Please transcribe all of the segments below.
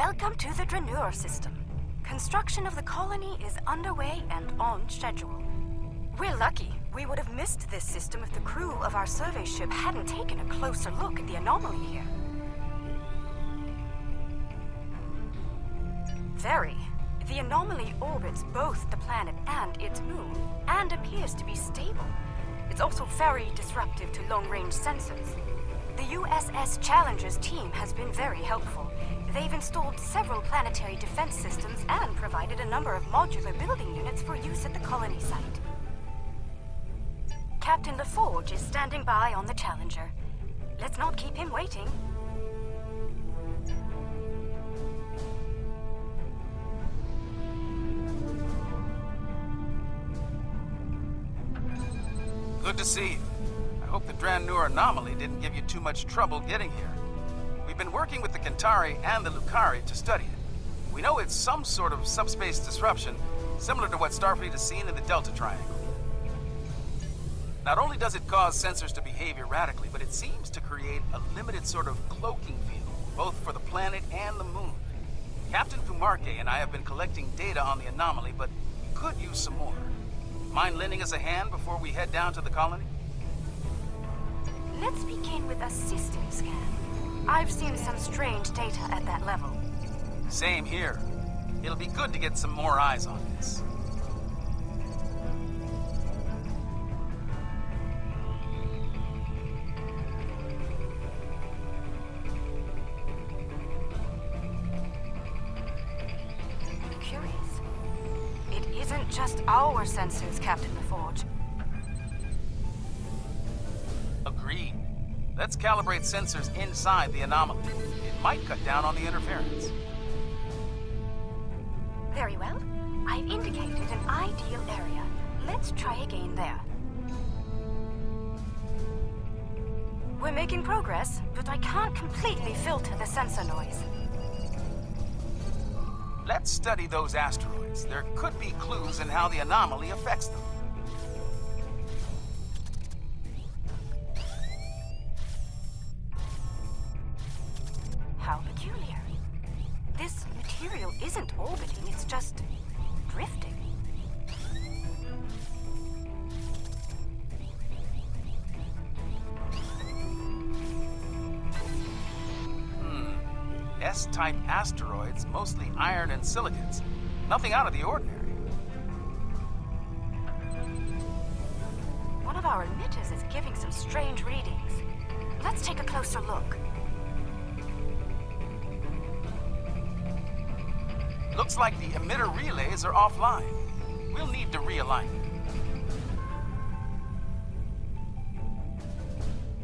Welcome to the Dranuur-System. Construction of the colony is underway and on schedule. We're lucky. We would have missed this system if the crew of our survey ship hadn't taken a closer look at the anomaly here. Very. The anomaly orbits both the planet and its moon, and appears to be stable. It's also very disruptive to long-range sensors. The USS Challenger's team has been very helpful. They've installed several planetary defense systems and provided a number of modular building units for use at the colony site. Captain LaForge is standing by on the Challenger. Let's not keep him waiting. Good to see you. I hope the Dranuur anomaly didn't give you too much trouble getting here. We've been working with the Kentari and the Lucari to study it. We know it's some sort of subspace disruption, similar to what Starfleet has seen in the Delta Triangle. Not only does it cause sensors to behave erratically, but it seems to create a limited sort of cloaking field, both for the planet and the moon. Captain Fumarke and I have been collecting data on the anomaly, but we could use some more. Mind lending us a hand before we head down to the colony? Let's begin with a system scan. I've seen some strange data at that level. Same here. It'll be good to get some more eyes on this. Curious. It isn't just our sensors, Captain LaForge. Agreed. Let's calibrate sensors inside the anomaly. It might cut down on the interference. Very well. I've indicated an ideal area. Let's try again there. We're making progress, but I can't completely filter the sensor noise. Let's study those asteroids. There could be clues in how the anomaly affects them. How peculiar. This material isn't orbiting, it's just drifting. S-type asteroids, mostly iron and silicates. Nothing out of the ordinary. One of our emitters is giving some strange readings. Let's take a closer look. Looks like the emitter relays are offline. We'll need to realign them.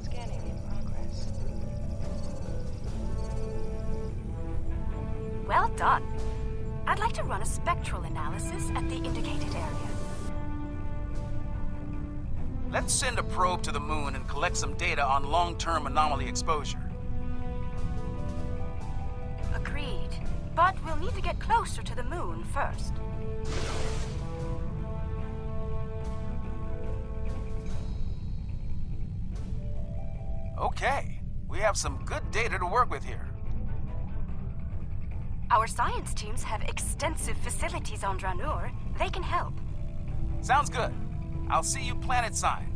Scanning in progress. Well done. I'd like to run a spectral analysis at the indicated area. Let's send a probe to the moon and collect some data on long-term anomaly exposure. Agreed. But we'll need to get closer to the moon first. Okay. We have some good data to work with here. Our science teams have extensive facilities on Dranuur. They can help. Sounds good. I'll see you planet side.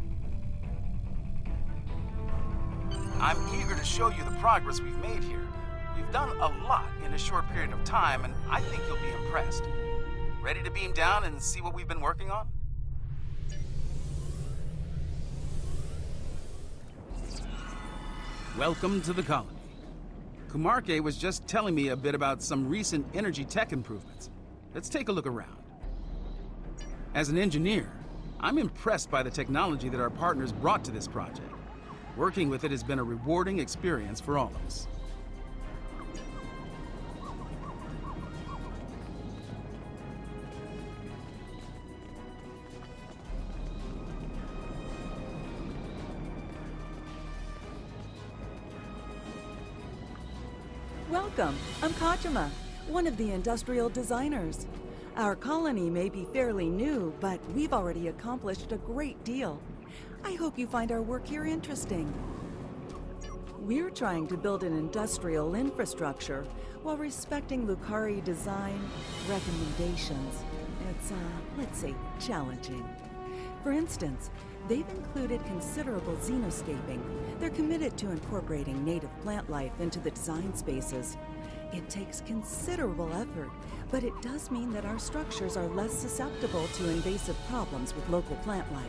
I'm eager to show you the progress we've made here. We've done a lot in a short period of time, and I think you'll be impressed. Ready to beam down and see what we've been working on? Welcome to the colony. Kumarke was just telling me a bit about some recent energy tech improvements. Let's take a look around. As an engineer, I'm impressed by the technology that our partners brought to this project. Working with it has been a rewarding experience for all of us. Welcome. I'm Kachima, one of the industrial designers. Our colony may be fairly new, but we've already accomplished a great deal. I hope you find our work here interesting. We're trying to build an industrial infrastructure while respecting Lucari design recommendations. It's, let's say, challenging. For instance, they've included considerable xenoscaping. They're committed to incorporating native plant life into the design spaces. It takes considerable effort, but it does mean that our structures are less susceptible to invasive problems with local plant life.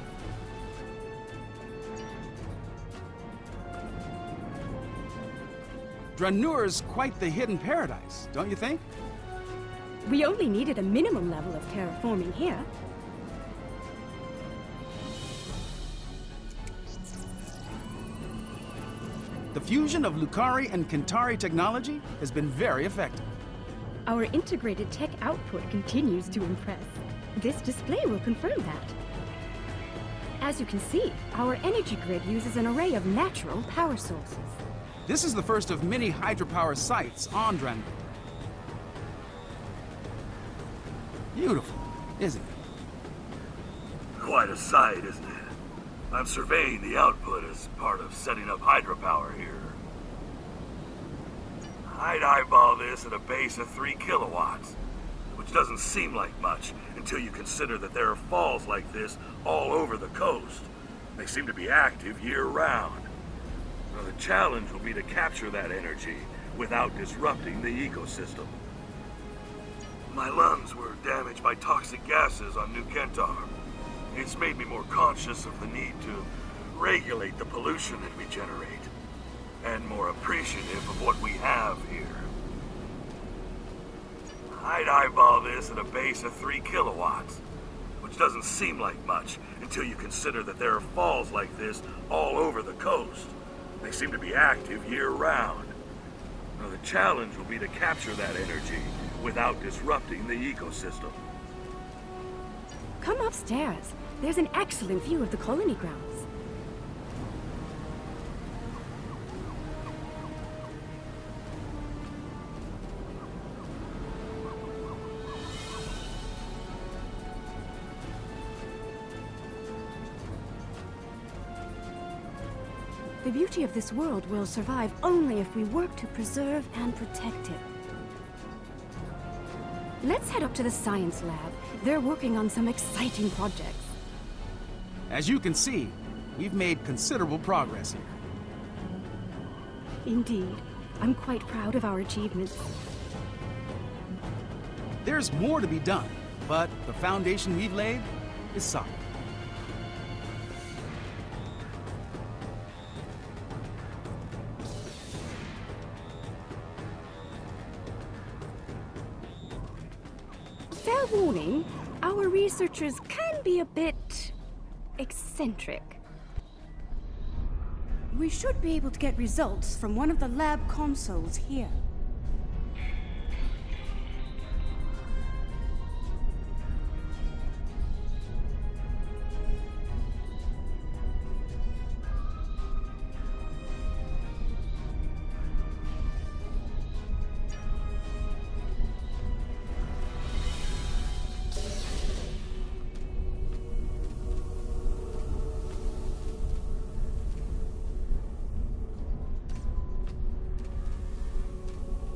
Dranuur's quite the hidden paradise, don't you think? We only needed a minimum level of terraforming here. The fusion of Lucari and Kentari technology has been very effective. Our integrated tech output continues to impress. This display will confirm that. As you can see, our energy grid uses an array of natural power sources. This is the first of many hydropower sites on Dranuur. Beautiful, isn't it? Quite a sight, isn't it? I'm surveying the output as part of setting up hydropower here. I'd eyeball this at a base of 3 kilowatts, which doesn't seem like much until you consider that there are falls like this all over the coast. They seem to be active year-round. Now, the challenge will be to capture that energy without disrupting the ecosystem. My lungs were damaged by toxic gases on New Kentari. It's made me more conscious of the need to regulate the pollution that we generate, and more appreciative of what we have here. I'd eyeball this at a base of 3 kilowatts, which doesn't seem like much until you consider that there are falls like this all over the coast. They seem to be active year-round. Now, the challenge will be to capture that energy without disrupting the ecosystem. Come upstairs. There's an excellent view of the colony grounds. The beauty of this world will survive only if we work to preserve and protect it. Let's head up to the science lab. They're working on some exciting projects. As you can see, we've made considerable progress here. Indeed. I'm quite proud of our achievements. There's more to be done, but the foundation we've laid is solid. Fair warning, our researchers can be a bit eccentric. We should be able to get results from one of the lab consoles here.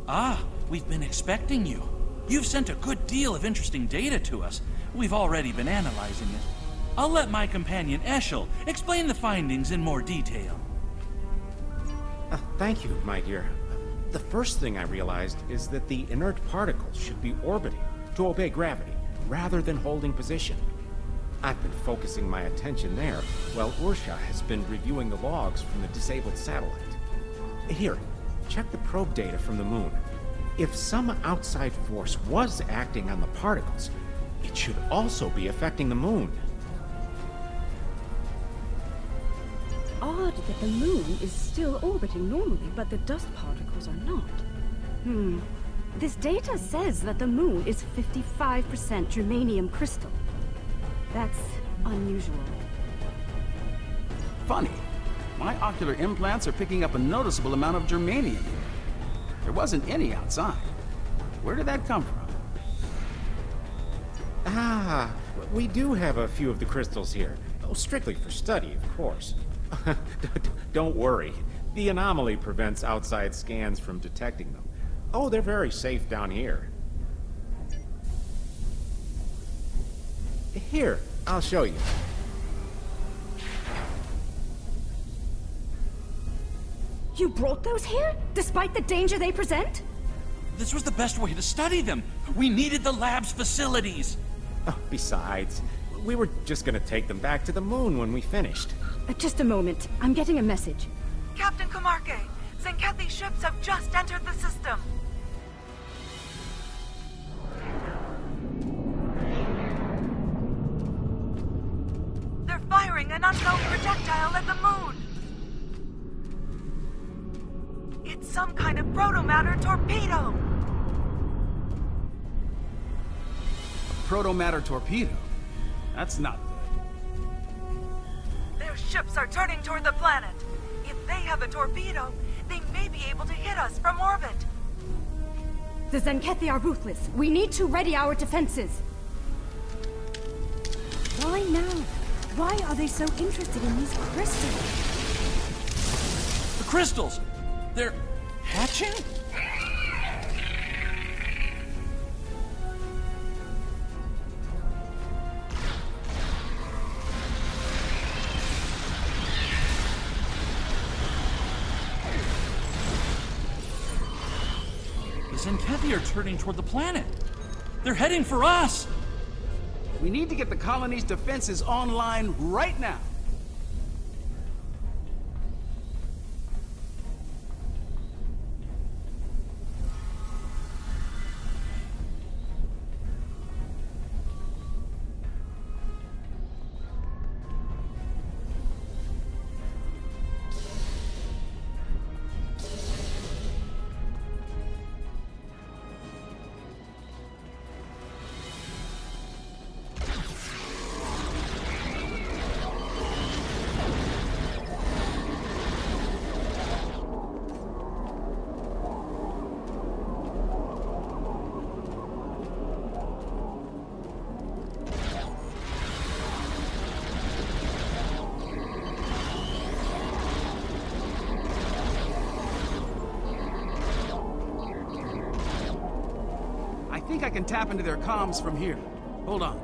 Ah, we've been expecting you. You've sent a good deal of interesting data to us. We've already been analyzing it. I'll let my companion Eshel explain the findings in more detail. Thank you, my dear. The first thing I realized is that the inert particles should be orbiting to obey gravity, rather than holding position. I've been focusing my attention there, while Ursha has been reviewing the logs from the disabled satellite. Here, check the probe data from the moon. If some outside force was acting on the particles, it should also be affecting the moon. Odd that the moon is still orbiting normally, but the dust particles are not. This data says that the moon is 55% germanium crystal. That's unusual. Funny. My ocular implants are picking up a noticeable amount of germanium here. There wasn't any outside. Where did that come from? Ah, we do have a few of the crystals here. Oh, strictly for study, of course. Don't worry. The anomaly prevents outside scans from detecting them. Oh, they're very safe down here. Here, I'll show you. You brought those here, despite the danger they present? This was the best way to study them. We needed the lab's facilities. Oh, besides, we were just gonna take them back to the moon when we finished. Just a moment. I'm getting a message. Captain Kumarke, Tzenkethi ships have just entered the system. They're firing an unknown projectile at the moon. It's some kind of protomatter torpedo. A protomatter torpedo? That's not good. Their ships are turning toward the planet. If they have a torpedo, they may be able to hit us from orbit. The Tzenkethi are ruthless. We need to ready our defenses. Why now? Why are they so interested in these crystals? The crystals! They're hatching? The Tzenkethi are turning toward the planet. They're heading for us! We need to get the colony's defenses online right now. I think I can tap into their comms from here. Hold on.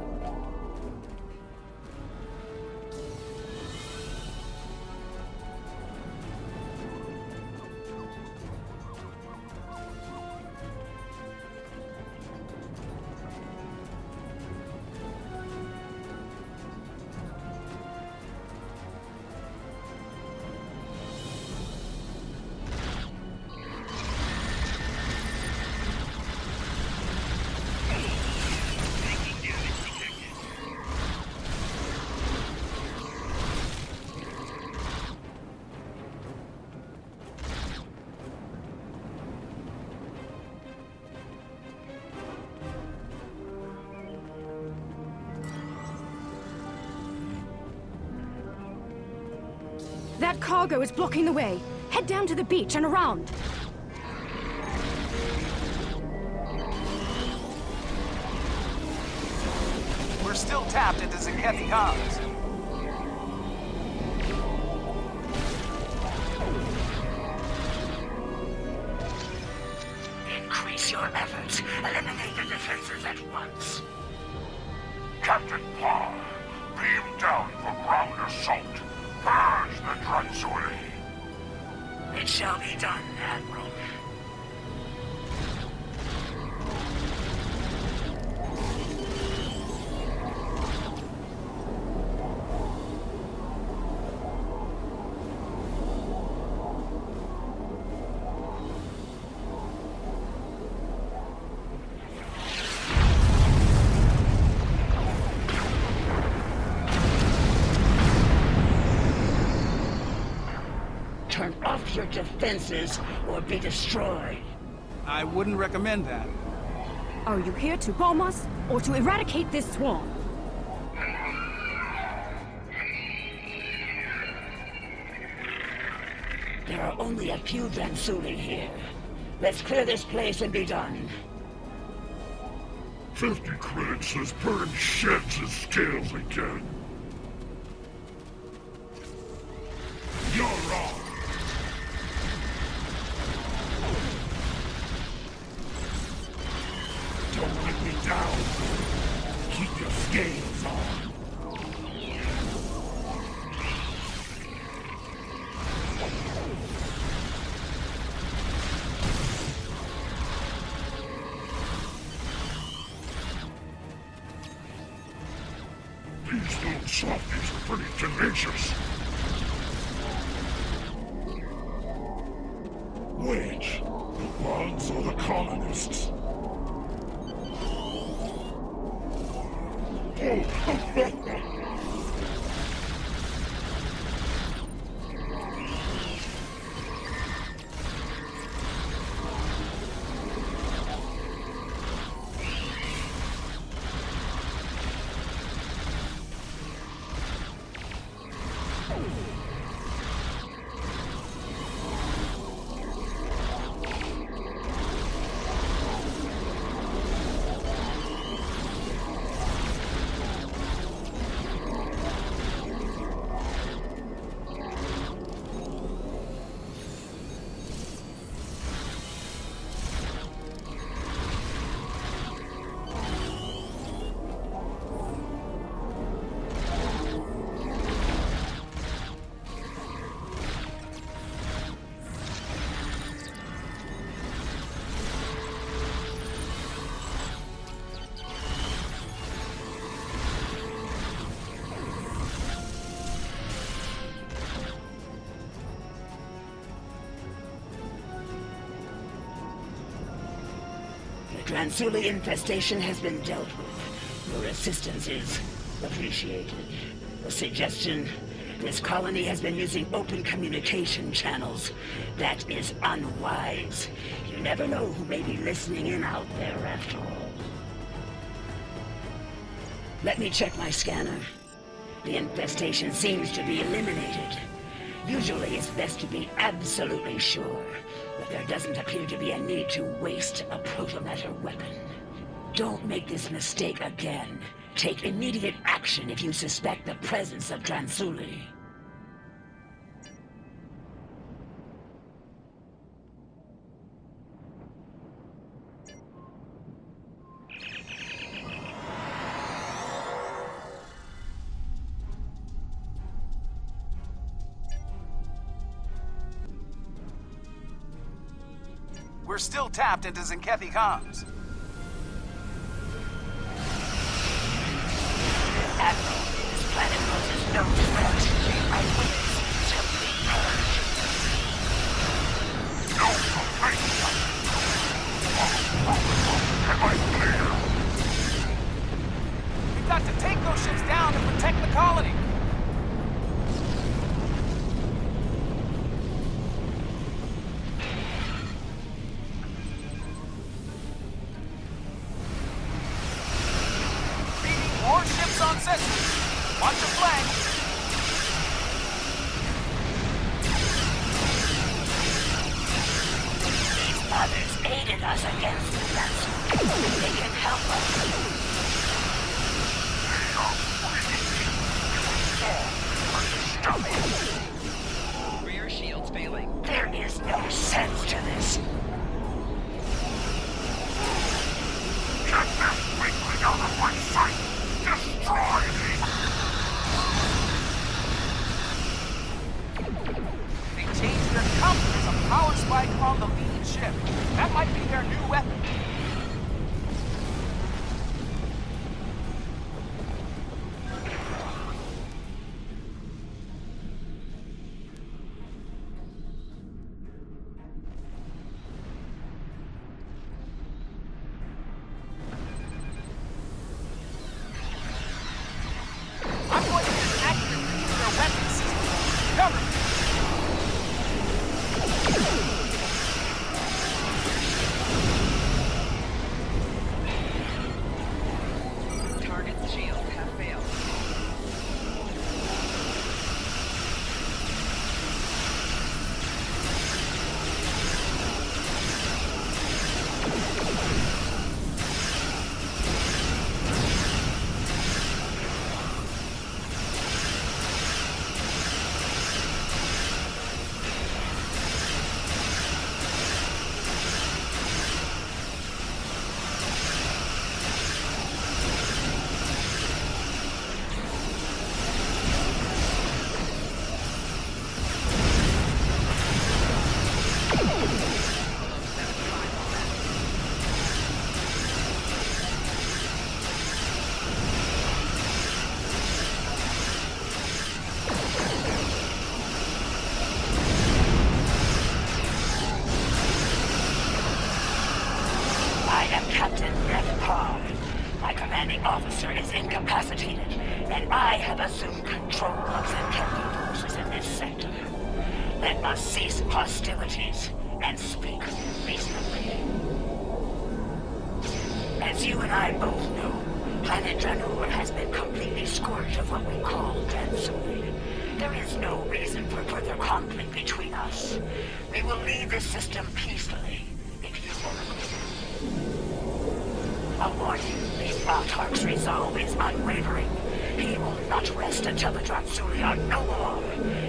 That cargo is blocking the way. Head down to the beach and around. We're still tapped into Tzenkethi comms. Increase your efforts. Eliminate the defenses at once. Captain Paul, beam down for ground assault. Purge the Dranuur-System. It shall be done, Admiral. Turn off your defenses or be destroyed. I wouldn't recommend that. Are you here to bomb us or to eradicate this swarm? There are only a few Dranuur here. Let's clear this place and be done. 50 credits has burned sheds and scales again. You're wrong. Scales on. These little softies are pretty tenacious. Which? The bugs or the colonists? The Dransuli infestation has been dealt with. Your assistance is appreciated. A suggestion: this colony has been using open communication channels. That is unwise. You never know who may be listening in out there after all. Let me check my scanner. The infestation seems to be eliminated. Usually it's best to be absolutely sure, but there doesn't appear to be a need to waste a protomatter weapon. Don't make this mistake again. Take immediate action if you suspect the presence of Dransuli. We're still tapped into Tzenkethi comms. Admiral, this planet poses no threat. My witness shall be purged. No complaints! Am I clear? We've got to take those ships down and protect the colony. More ships on sentry. Watch your flank. These others aided us against the Dransuli. They can help us. Rear shields failing. There is no sense to this. Get this weakling out of my sight! Destroy me! They changed their compass. There's a power spike on the lead ship. That might be their new weapon. my commanding officer is incapacitated, and I have assumed control of Tzenkethi forces in this sector. Let us cease hostilities and speak reasonably. As you and I both know, planet Dranuur has been completely scorched of what we call Transoid. There is no reason for further conflict between us. We will leave this system peacefully, if you will agree. A warning, the Autarch's resolve is unwavering. He will not rest until the Dransuli are no more,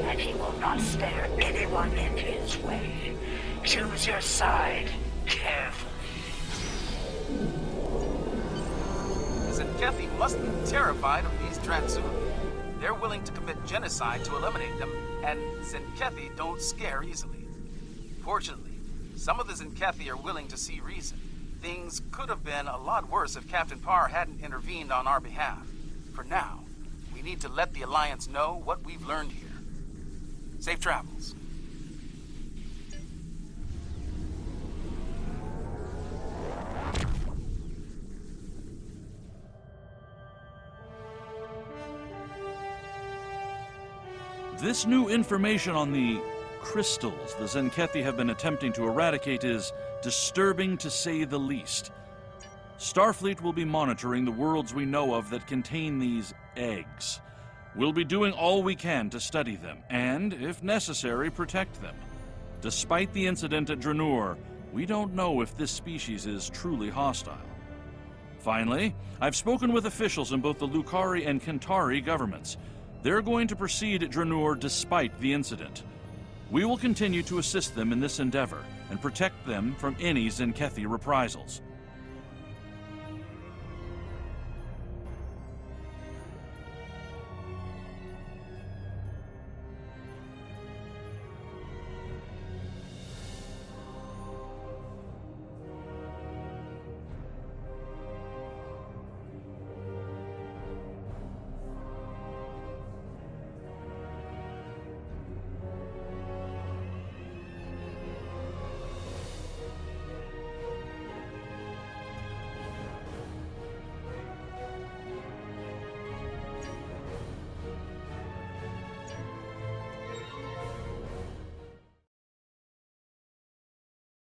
and he will not spare anyone in his way. Choose your side carefully. The Tzenkethi must be terrified of these Dransuli. They're willing to commit genocide to eliminate them, and Tzenkethi don't scare easily. Fortunately, some of the Tzenkethi are willing to see reason. Things could have been a lot worse if Captain Parr hadn't intervened on our behalf. For now, we need to let the Alliance know what we've learned here. Safe travels. This new information on the crystals the Tzenkethi have been attempting to eradicate is disturbing to say the least. Starfleet will be monitoring the worlds we know of that contain these eggs. We'll be doing all we can to study them, and, if necessary, protect them. Despite the incident at Dranuur, we don't know if this species is truly hostile. Finally, I've spoken with officials in both the Lukari and Kentari governments. They're going to proceed at Dranuur despite the incident. We will continue to assist them in this endeavor and protect them from any Tzenkethi reprisals.